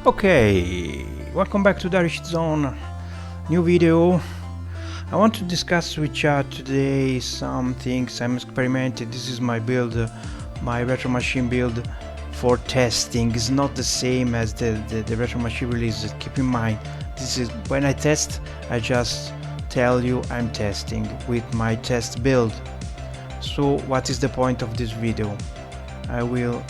Okay, welcome back to Darish Zone. New video. I want to discuss with you today some things I'm experimenting. This is my build, my retro machine build for testing. It's not the same as the retro machine release. Keep in mind, this is when I test, I just tell you I'm testing with my test build. So what is the point of this video? I will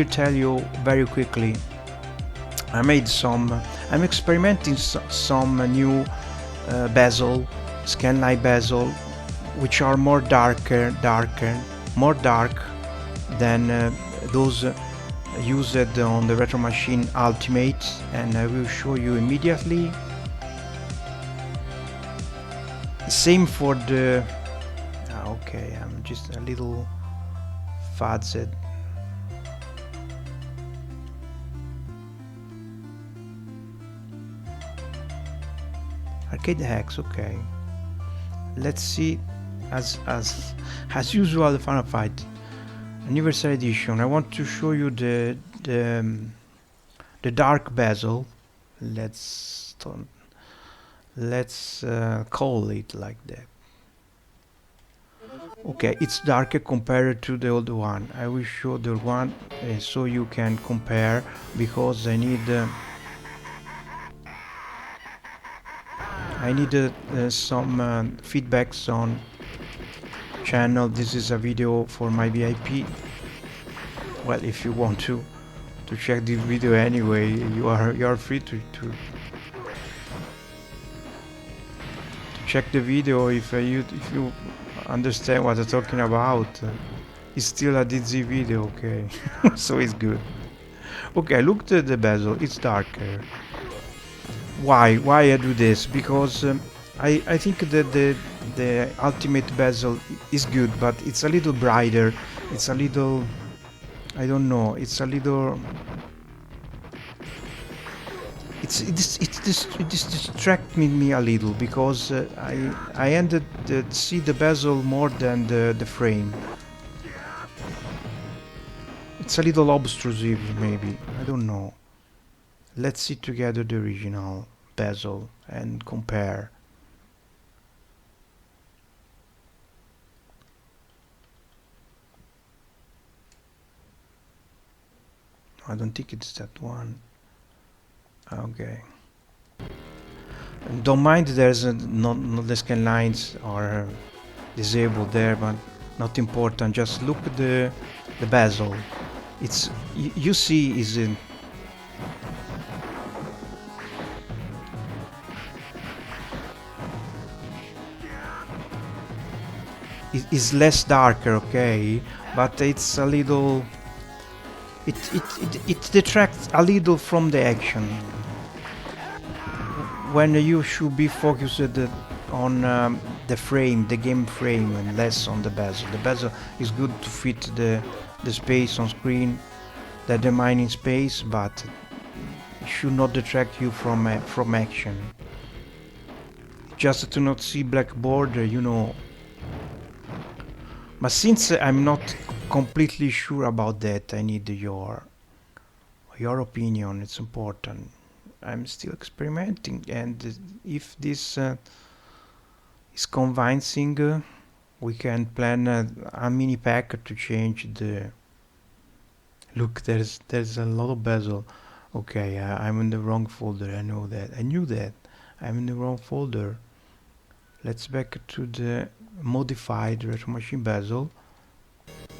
tell you very quickly. I'm experimenting some new bezel, scanline bezel, which are more dark than those used on the Retro Machine Ultimate, and I will show you immediately. Same for the. Okay, I'm just a little fuzzed. Arcade hacks, okay. Let's see, as usual, the Final Fight Anniversary Edition. I want to show you the dark bezel. Let's call it like that. Okay, it's darker compared to the old one. I will show the one so you can compare, because I need some feedbacks on channel. This is a video for my VIP. Well, if you want to check this video anyway, you are free to check the video if you understand what I'm talking about. It's still a DZ video, okay? So it's good. Okay, look at the bezel. It's darker. Why I do this? Because I think that the ultimate bezel is good, but it's a little brighter. It's a little, I don't know. It's a little. It distracts me a little, because I ended to see the bezel more than the frame. It's a little obtrusive, maybe. I don't know. Let's see together the original bezel and compare. I don't think it's that one. Okay. And don't mind, there's not the scan lines are disabled there, but not important. Just look at the bezel. It's you see is in. Is less darker, okay, but it's a little. It detracts a little from the action when you should be focused on the frame, the game frame, and less on the bezel. The bezel is good to fit the space on screen, the determining space, but it should not detract you from action. Just to not see black border, you know. But since I'm not completely sure about that, I need your opinion. It's important. I'm still experimenting, and if this is convincing, we can plan a mini pack to change the look. There's a lot of bezel. Okay, I'm in the wrong folder. I know that. I knew that. I'm in the wrong folder. Let's back to the modified retro machine bezel.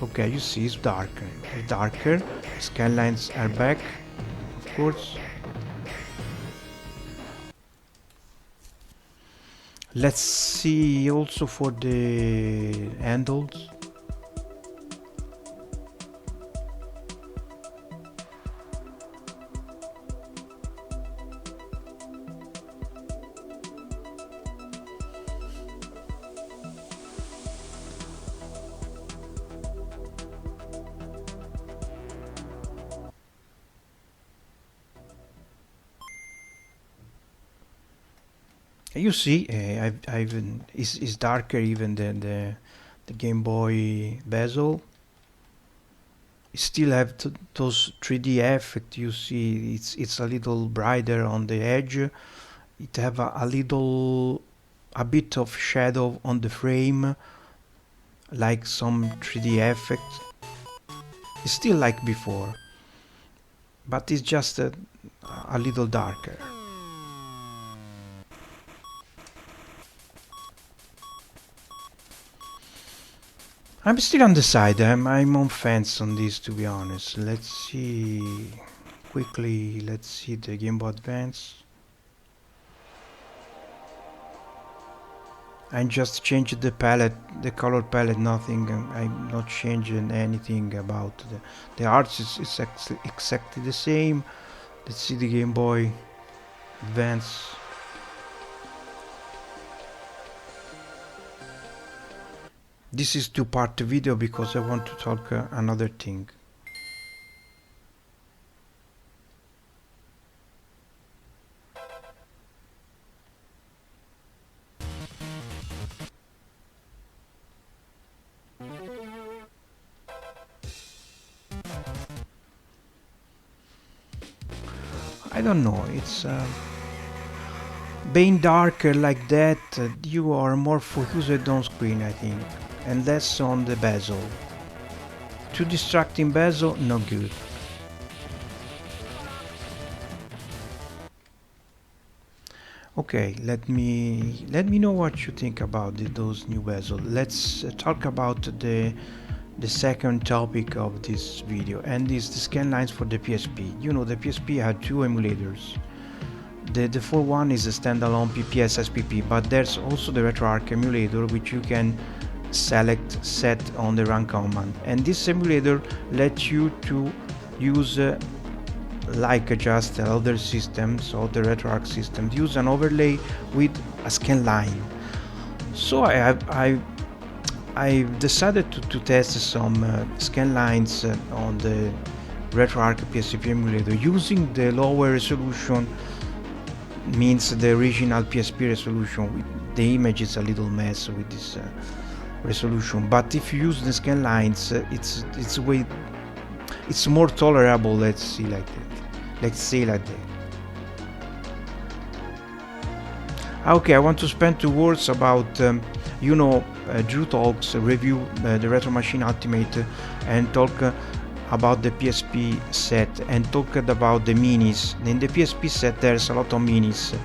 Okay, you see it's darker. It's darker. Scanlines are back, of course. Let's see also for the handles. You see, is darker even than the Game Boy bezel. still have those 3D effect. You see, it's a little brighter on the edge. It have a bit of shadow on the frame, like some 3D effect. It's still like before, but it's just a little darker. I'm still undecided. I'm on fence on this, to be honest. Let's see quickly. Let's see the Game Boy Advance. I just changed the palette, the color palette, nothing. I'm not changing anything about the art. It's exactly the same. Let's see the Game Boy Advance. This is two-part video because I want to talk another thing. I don't know, it's being darker like that, you are more focused on screen, I think, and less on the bezel. Too distracting bezel, no good. Okay, let me know what you think about those new bezel. Let's talk about the second topic of this video, and is the scan lines for the PSP. You know, the PSP had two emulators. The default one is a standalone PPS SPP, but there's also the RetroArch emulator, which you can select set on the run command, and this emulator lets you to use like just other systems or the RetroArch system, use an overlay with a scan line. So I decided to test some scan lines on the RetroArch PSP emulator using the lower resolution, means the original PSP resolution. The image is a little mess with this resolution, but if you use the scan lines, it's more tolerable. Let's say like that. Okay, I want to spend 2 words about Drew Talks review the Retro Machine Ultimate and talk about the PSP set and talked about the minis. In the PSP set there's a lot of minis.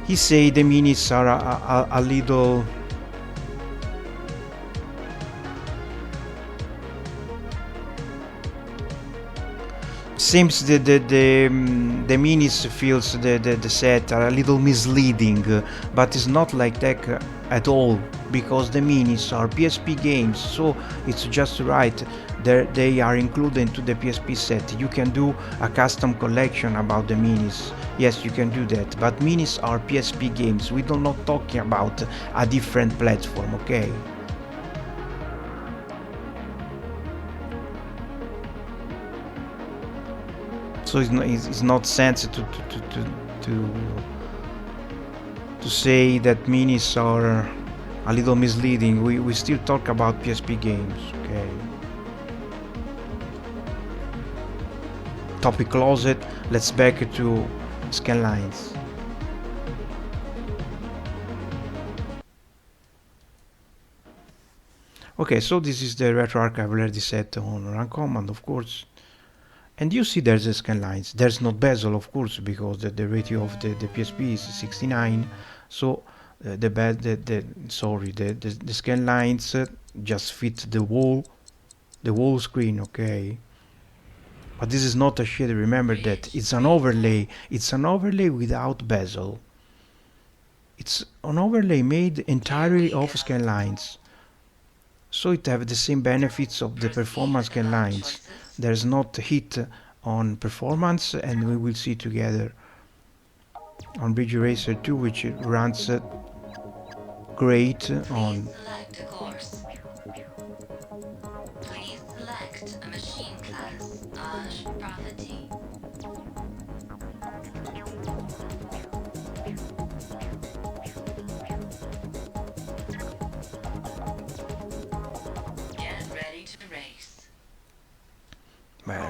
He say the minis are a little seems the minis feels the set are a little misleading, but it's not like that at all, because the minis are PSP games, so it's just right. They are included into the PSP set. You can do a custom collection about the minis. Yes, you can do that, but minis are PSP games. We are not talking about a different platform, okay? So it's not sense to say that minis are a little misleading. We still talk about PSP games, okay? Topic closed. Let's back to scan lines. Okay, so this is the RetroArch I've already set on run command, of course. And you see there's the scan lines. There's not bezel, of course, because the ratio of the PSP is 69. So the scan lines just fit the whole screen, okay? But this is not a shader. Remember that it's an overlay. It's an overlay without bezel. It's an overlay made entirely of scan lines. So it have the same benefits of the performance scan lines. There's not hit on performance, and we will see together on Bridge Eraser 2, which runs great on. Please select a machine class property. Get ready to race.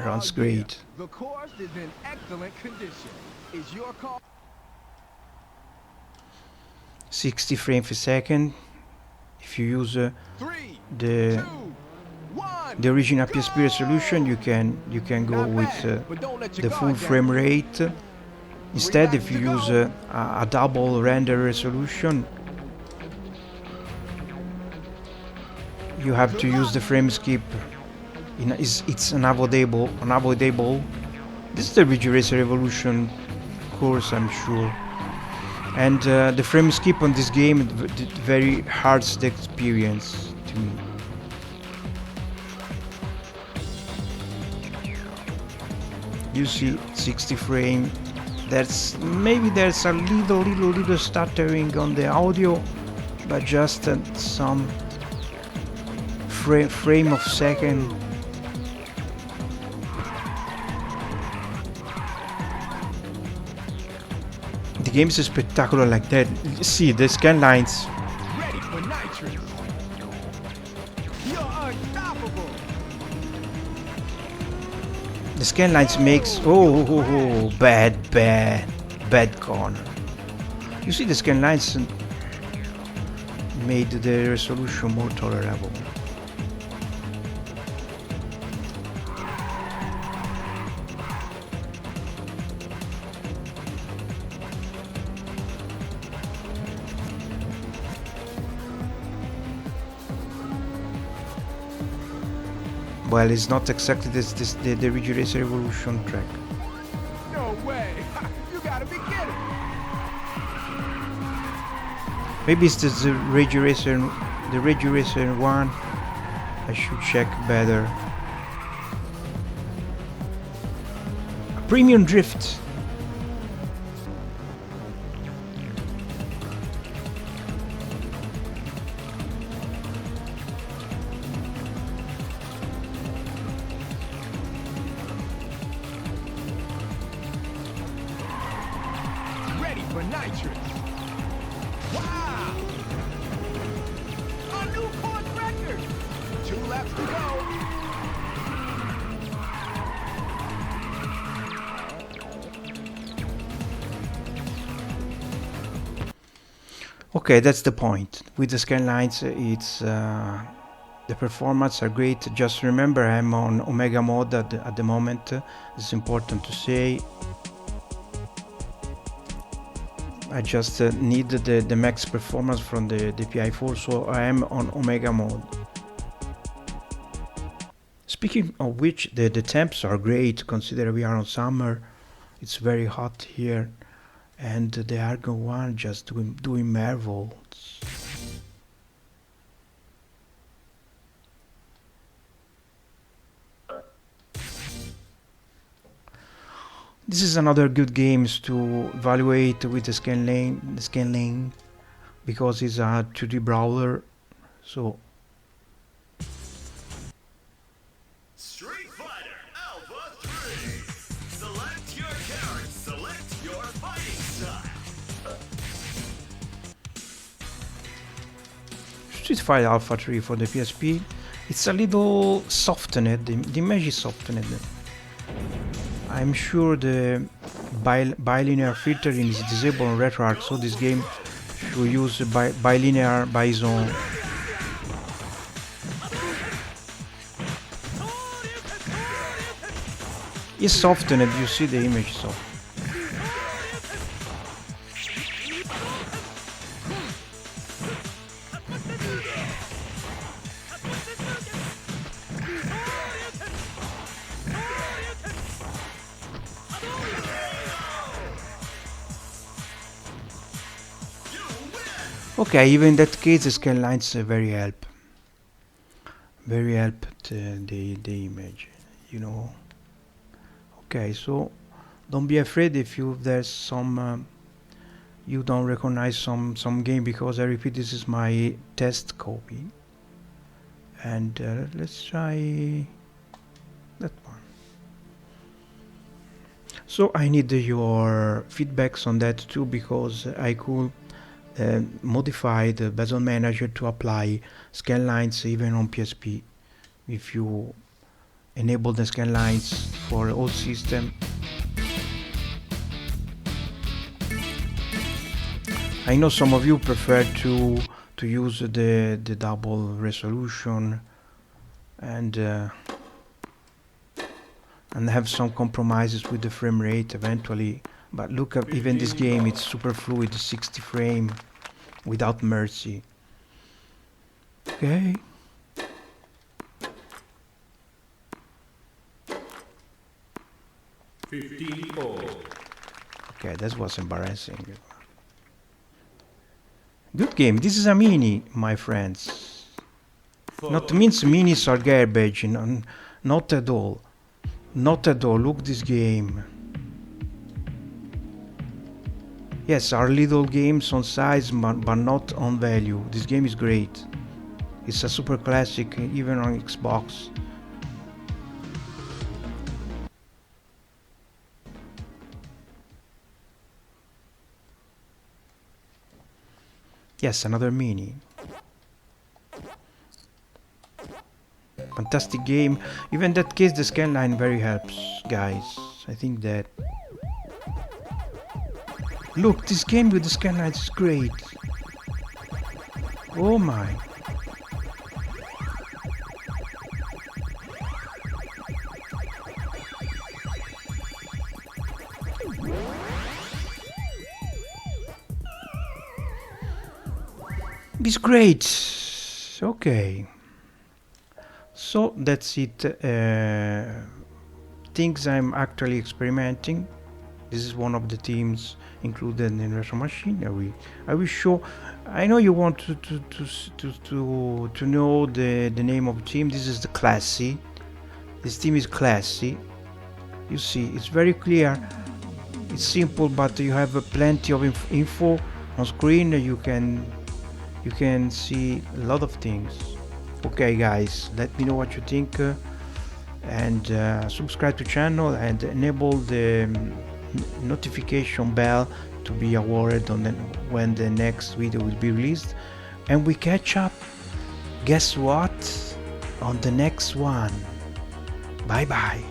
runs great. The course is in excellent condition. Is your car 60 frames per second. If you use 3, the 2, 1? the original PSP resolution, you can go Not with bad, but don't let your the full guard down. frame rate. Instead, Relax if you to use go. a double render resolution, you have to use the frame skip. It's unavoidable. This is the Ridge Racer Evolution course, I'm sure. And the frame skip on this game very hards the experience to me. You see 60 frame. There's a little stuttering on the audio, but just some frame of second. The game is spectacular like that. See the scanlines. Ready for nitrous. You're unstoppable. The scanlines makes bad corner. You see the scanlines made the resolution more tolerable. Well, it's not exactly the Ridge Racer Evolution track. No way. You gotta be kidding. Maybe it's the Ridge Racer 1. I should check better. Premium drift. Ready for nitrous. Wow. A new course record. 2 laps to go. Okay, that's the point. With the scanlines, it's the performance are great. Just remember, I'm on Omega mode at the moment. It's important to say. I just need the max performance from the DPI4, so I am on Omega mode. Speaking of which, the temps are great. Consider we are on summer. It's very hot here, and the Argo One just doing marvels. This is another good games to evaluate with the scanline, because it's a 2D brawler. So Street Fighter Alpha 3. Select your character. Select your fighting style. Street Fighter Alpha 3 for the PSP. It's a little softened. The image is softened. I'm sure the bilinear filtering is disabled on RetroArch, so this game should use bilinear Bezels. It's softened, you see the image soft. Okay, even in that case, the scanlines very help the image, you know. Okay, so don't be afraid if there's some you don't recognize some game, because I repeat, this is my test copy, and let's try that one. So I need your feedbacks on that too, because I could modify the Bezel Manager to apply scanlines even on PSP if you enable the scan lines for all system. I know some of you prefer to use the double resolution and have some compromises with the frame rate eventually, but look at even this game, it's super fluid, 60 frame without mercy. Okay. Okay, that was embarrassing. Good game. This is a mini, my friends. Not means minis are garbage, not at all. Not at all. Look this game. Yes, are little games on size, but not on value. This game is great. It's a super classic, even on Xbox. Yes, another mini. Fantastic game. Even in that case, the scanline very helps, guys. I think that. Look, this game with the scanlines is great. Oh my. It's great. Okay. So that's it. Things I'm actually experimenting. This is one of the themes included in Retro Machine. I will show. I know you want to know the name of the theme. This is the Classy. This theme is Classy. You see, it's very clear. It's simple, but you have plenty of info on screen. You can see a lot of things. Okay guys, let me know what you think, and subscribe to channel and enable the notification bell to be awarded on when the next video will be released, and we catch up, guess what, on the next one. Bye bye.